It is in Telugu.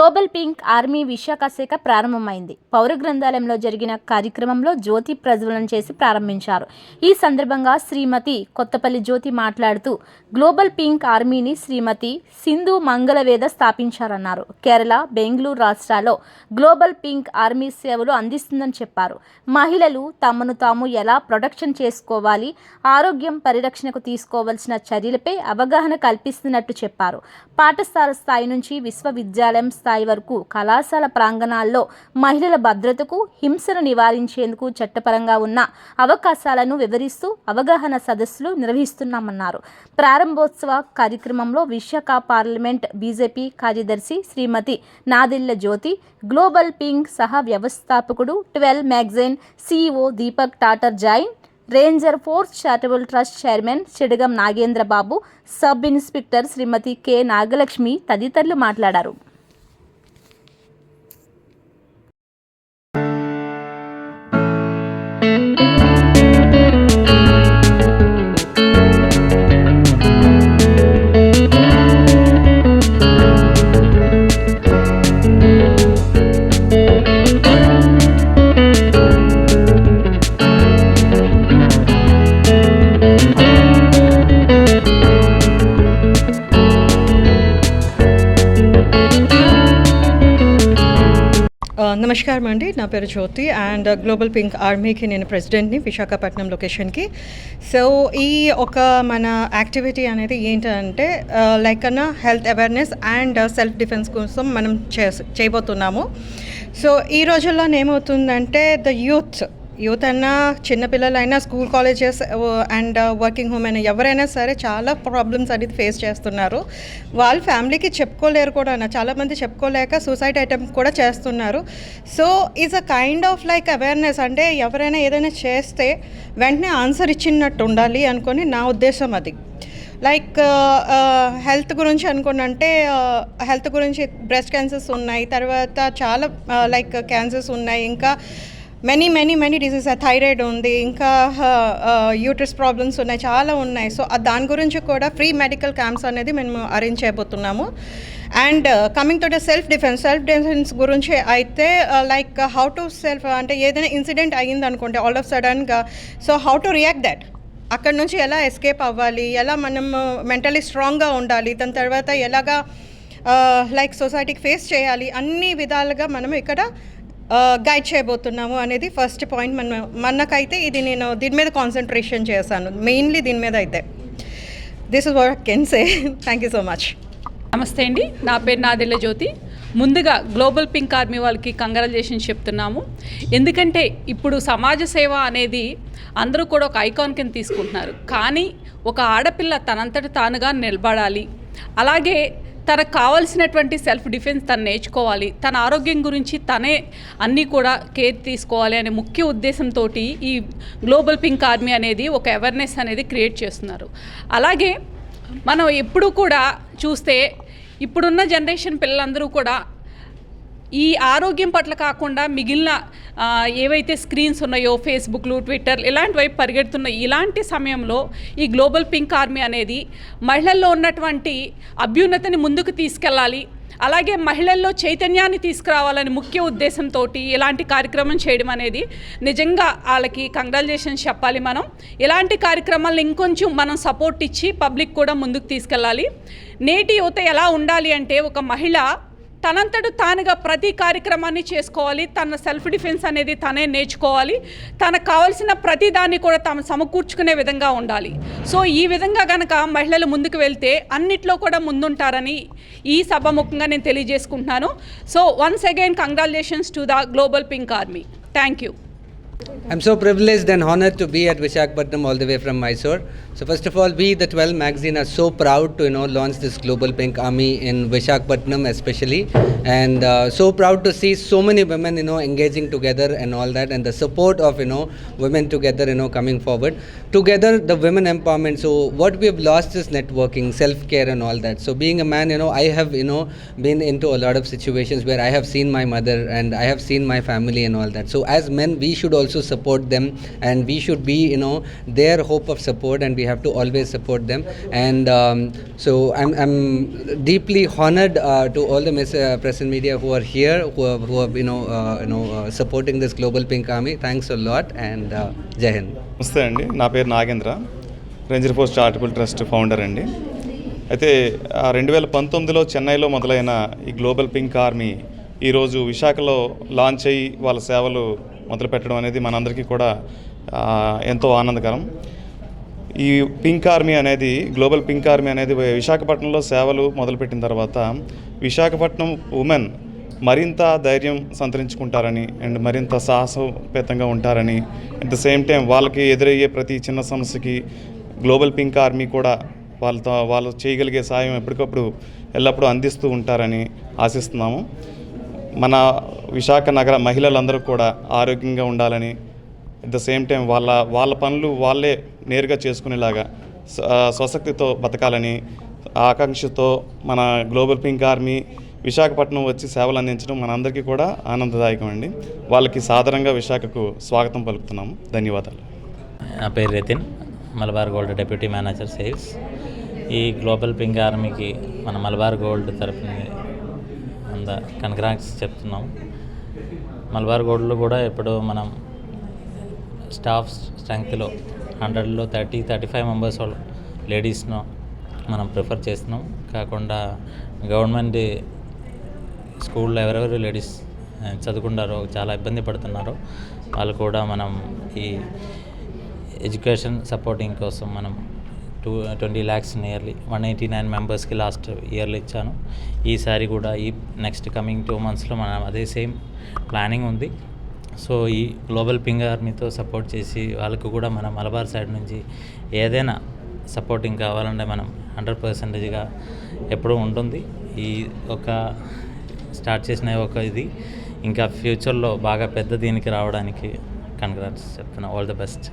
గ్లోబల్ పింక్ ఆర్మీ విశాఖ శాఖ ప్రారంభమైంది. పౌర గ్రంథాలయంలో జరిగిన కార్యక్రమంలో జ్యోతి ప్రజ్వలన చేసి ప్రారంభించారు. ఈ సందర్భంగా శ్రీమతి కొత్తపల్లి జ్యోతి మాట్లాడుతూ గ్లోబల్ పింక్ ఆర్మీని శ్రీమతి సింధు మంగళవేద స్థాపించారన్నారు. కేరళ, బెంగళూరు రాష్ట్రాల్లో గ్లోబల్ పింక్ ఆర్మీ సేవలు అందిస్తుందని చెప్పారు. మహిళలు తమను తాము ఎలా ప్రొటెక్షన్ చేసుకోవాలి, ఆరోగ్యం పరిరక్షణకు తీసుకోవాల్సిన చర్యలపై అవగాహన కల్పిస్తున్నట్టు చెప్పారు. పాఠశాల స్థాయి నుంచి విశ్వవిద్యాలయం స్థాయి వరకు కళాశాల ప్రాంగణాల్లో మహిళల భద్రతకు, హింసను నివారించేందుకు చట్టపరంగా ఉన్న అవకాశాలను వివరిస్తూ అవగాహన సదస్సులు నిర్వహిస్తున్నామన్నారు. ప్రారంభోత్సవ కార్యక్రమంలో విశాఖ పార్లమెంట్ బీజేపీ కార్యదర్శి శ్రీమతి నాదెళ్ల జ్యోతి, గ్లోబల్ పింక్ సహ వ్యవస్థాపకుడు 12 magazine CEO Deepak Tatar Jain, ranger force charitable trust chairman Chidagam Nagendra Babu, sub inspector Shrimati K Nagalakshmi తదితరులు మాట్లాడారు. నమస్కారం అండి, నా పేరు జ్యోతి అండ్ గ్లోబల్ పింక్ ఆర్మీకి నేను ప్రెసిడెంట్ని విశాఖపట్నం లొకేషన్కి. సో ఈ ఒక మన యాక్టివిటీ అనేది ఏంటంటే లైక్ అన్న health awareness and self defence కోసం మనం చేయబోతున్నాము. సో ఈ రోజుల్లో ఏమవుతుందంటే యూత్ అన్నా, చిన్నపిల్లలైనా, school colleges and working home అయినా ఎవరైనా సరే చాలా ప్రాబ్లమ్స్ అనేది ఫేస్ చేస్తున్నారు. వాళ్ళ ఫ్యామిలీకి చెప్పుకోలేరు కూడా, చాలామంది చెప్పుకోలేక సూసైడ్ అటెంప్ట్ కూడా చేస్తున్నారు. So is a kind of like awareness, అంటే ఎవరైనా ఏదైనా చేస్తే వెంటనే ఆన్సర్ ఇచ్చినట్టు ఉండాలి అనుకొని నా ఉద్దేశం అది. లైక్ హెల్త్ గురించి అనుకోండి, హెల్త్ గురించి బ్రెస్ట్ క్యాన్సర్స్ ఉన్నాయి, తర్వాత చాలా లైక్ క్యాన్సర్స్ ఉన్నాయి, ఇంకా మెనీ డిసీజెస్, థైరాయిడ్ ఉంది, ఇంకా యూట్రస్ ప్రాబ్లమ్స్ ఉన్నాయి, చాలా ఉన్నాయి. సో దాని గురించి కూడా ఫ్రీ మెడికల్ క్యాంప్స్ అనేది మేము అరేంజ్ చేయబోతున్నాము. And coming to the self defence గురించి అయితే లైక్ హౌ టు సెల్ఫ్, అంటే ఏదైనా ఇన్సిడెంట్ అయ్యింది అనుకోండి ఆల్ ఆఫ్ సడన్గా, so how to react that, అక్కడ నుంచి ఎలా ఎస్కేప్ అవ్వాలి, ఎలా మనం మెంటలీ స్ట్రాంగ్గా ఉండాలి, దాని తర్వాత ఎలాగా లైక్ సొసైటీకి ఫేస్ చేయాలి, అన్ని విధాలుగా మనం ఇక్కడ గైడ్ చేయబోతున్నాము అనేది ఫస్ట్ పాయింట్. మనకైతే ఇది నేను దీని మీద కాన్సన్ట్రేషన్ చేశాను, మెయిన్లీ దీని మీద అయితే. This is what I can say. Thank you so much. నమస్తే అండి, నా పేరు నాదెళ్ల జ్యోతి. ముందుగా గ్లోబల్ పింక్ ఆర్మీ వాళ్ళకి కంగ్రాచులేషన్స్ చెప్తున్నాము. ఎందుకంటే ఇప్పుడు సమాజ సేవ అనేది అందరూ కూడా ఒక ఐకాన్ కింద తీసుకుంటున్నారు, కానీ ఒక ఆడపిల్ల తనంతట తానుగా నిలబడాలి, అలాగే తనకు కావాల్సినటువంటి సెల్ఫ్ డిఫెన్స్ తను నేర్చుకోవాలి, తన ఆరోగ్యం గురించి తనే అన్నీ కూడా కేర్ తీసుకోవాలి అనే ముఖ్య ఉద్దేశంతో ఈ గ్లోబల్ పింక్ ఆర్మీ అనేది ఒక అవేర్నెస్ అనేది క్రియేట్ చేస్తున్నారు. అలాగే మనం ఎప్పుడూ కూడా చూస్తే ఇప్పుడున్న జనరేషన్ పిల్లలందరూ కూడా ఈ ఆరోగ్యం పట్ల కాకుండా మిగిలిన ఏవైతే స్క్రీన్స్ ఉన్నాయో, ఫేస్బుక్లు, ట్విట్టర్ ఇలాంటి వైపు పరిగెడుతున్న ఇలాంటి సమయంలో ఈ గ్లోబల్ పింక్ ఆర్మీ అనేది మహిళల్లో ఉన్నటువంటి అభ్యున్నతిని ముందుకు తీసుకెళ్ళాలి, అలాగే మహిళల్లో చైతన్యాన్ని తీసుకురావాలని ముఖ్య ఉద్దేశంతో ఇలాంటి కార్యక్రమం చేయడం అనేది నిజంగా వాళ్ళకి కంగ్రాచులేషన్స్ చెప్పాలి. మనం ఇలాంటి కార్యక్రమాలను ఇంకొంచెం మనం సపోర్ట్ ఇచ్చి పబ్లిక్ కూడా ముందుకు తీసుకెళ్ళాలి. నేటి యువత ఎలా ఉండాలి అంటే, ఒక మహిళ తనంతట తానుగా ప్రతి కార్యక్రమాన్ని చేసుకోవాలి, తన సెల్ఫ్ డిఫెన్స్ అనేది తనే నేర్చుకోవాలి, తనకు కావాల్సిన ప్రతి దాన్ని కూడా తాము సమకూర్చుకునే విధంగా ఉండాలి. సో ఈ విధంగా కనుక మహిళలు ముందుకు వెళ్తే అన్నిట్లో కూడా ముందుంటారని ఈ సభాముఖంగా నేను తెలియజేసుకుంటున్నాను. So once again congratulations to the global pink army. Thank you. I'm so privileged and honored to be at Visakhapatnam all the way from Mysore. So first of all, we the 12 magazine are so proud to launch this Global Pink Army in Visakhapatnam especially, and so proud to see so many women engaging together and all that, and the support of women together coming forward together, the women empowerment. So what we have lost is networking, self care and all that. So being a man, I have been into a lot of situations where I have seen my mother and I have seen my family and all that. So as men, we should also also support them, and we should be, you know, their hope of support, and we have to always support them. And so I'm deeply honored to all the press and media who are here, who have supporting this Global Pink Army. Thanks a lot, and Jai Hind. నమస్తే అండి, నా పేరు Nagendra, ranger force charitable trust founder అండి. అయితే 2019లో చెన్నైలో మొదలైన ఈ గ్లోబల్ పింక్ ఆర్మీ ఈరోజు విశాఖలో లాంచ్ అయ్యి వాళ్ళ సేవలు మొదలుపెట్టడం అనేది మనందరికీ కూడా ఎంతో ఆనందకరం. ఈ పింక్ ఆర్మీ అనేది, గ్లోబల్ పింక్ ఆర్మీ అనేది విశాఖపట్నంలో సేవలు మొదలుపెట్టిన తర్వాత విశాఖపట్నం ఉమెన్ మరింత ధైర్యం సంతరించుకుంటారని అండ్ మరింత సాహసోపేతంగా ఉంటారని, అట్ ద సేమ్ టైం వాళ్ళకి ఎదురయ్యే ప్రతి చిన్న సమస్యకి గ్లోబల్ పింక్ ఆర్మీ కూడా వాళ్ళు చేయగలిగే సాయం ఎప్పటికప్పుడు ఎల్లప్పుడూ అందిస్తూ ఉంటారని ఆశిస్తున్నాము. మన విశాఖ నగర మహిళలందరూ కూడా ఆరోగ్యంగా ఉండాలని, అట్ ద సేమ్ టైం వాళ్ళ పనులు వాళ్ళే నేరుగా చేసుకునేలాగా స్వశక్తితో బతకాలని ఆకాంక్షతో మన గ్లోబల్ పింక్ ఆర్మీ విశాఖపట్నం వచ్చి సేవలు అందించడం మనందరికీ కూడా ఆనందదాయకం అండి. వాళ్ళకి సాధారణంగా విశాఖకు స్వాగతం పలుకుతున్నాము. ధన్యవాదాలు. నా పేరు Nitin, Malabar gold deputy manager sales. ఈ గ్లోబల్ పింక్ ఆర్మీకి మన మలబార్ గోల్డ్ తరఫున కంగ్రాట్స్ చెప్తున్నాం. మలబార్ గోల్డ్లో కూడా ఇప్పుడు మనం స్టాఫ్ స్ట్రెంగ్త్లో 100లో 35 మెంబర్స్ లేడీస్ను మనం ప్రిఫర్ చేస్తున్నాం. కాకుండా గవర్నమెంట్ స్కూల్లో ఎవరెవరు లేడీస్ చదువుకుంటారో, చాలా ఇబ్బంది పడుతున్నారో వాళ్ళు కూడా మనం ఈ ఎడ్యుకేషన్ సపోర్టింగ్ కోసం మనం 20 lakhs నియర్లీ 189 మెంబర్స్కి లాస్ట్ ఇయర్లో ఇచ్చాను. ఈసారి కూడా ఈ నెక్స్ట్ కమింగ్ 2 monthsలో మనం అదే సేమ్ ప్లానింగ్ ఉంది. సో ఈ గ్లోబల్ పింక్ ఆర్మీతో సపోర్ట్ చేసి వాళ్ళకు కూడా మన మలబార్ సైడ్ నుంచి ఏదైనా సపోర్టింగ్ కావాలంటే మనం 100%గా ఎప్పుడూ ఉంటుంది. ఈ ఒక స్టార్ట్ చేసిన ఒక ఇది ఇంకా ఫ్యూచర్లో బాగా పెద్ద దీనికి రావడానికి కంగ్రాట్స్ చెప్తున్నా. All the best.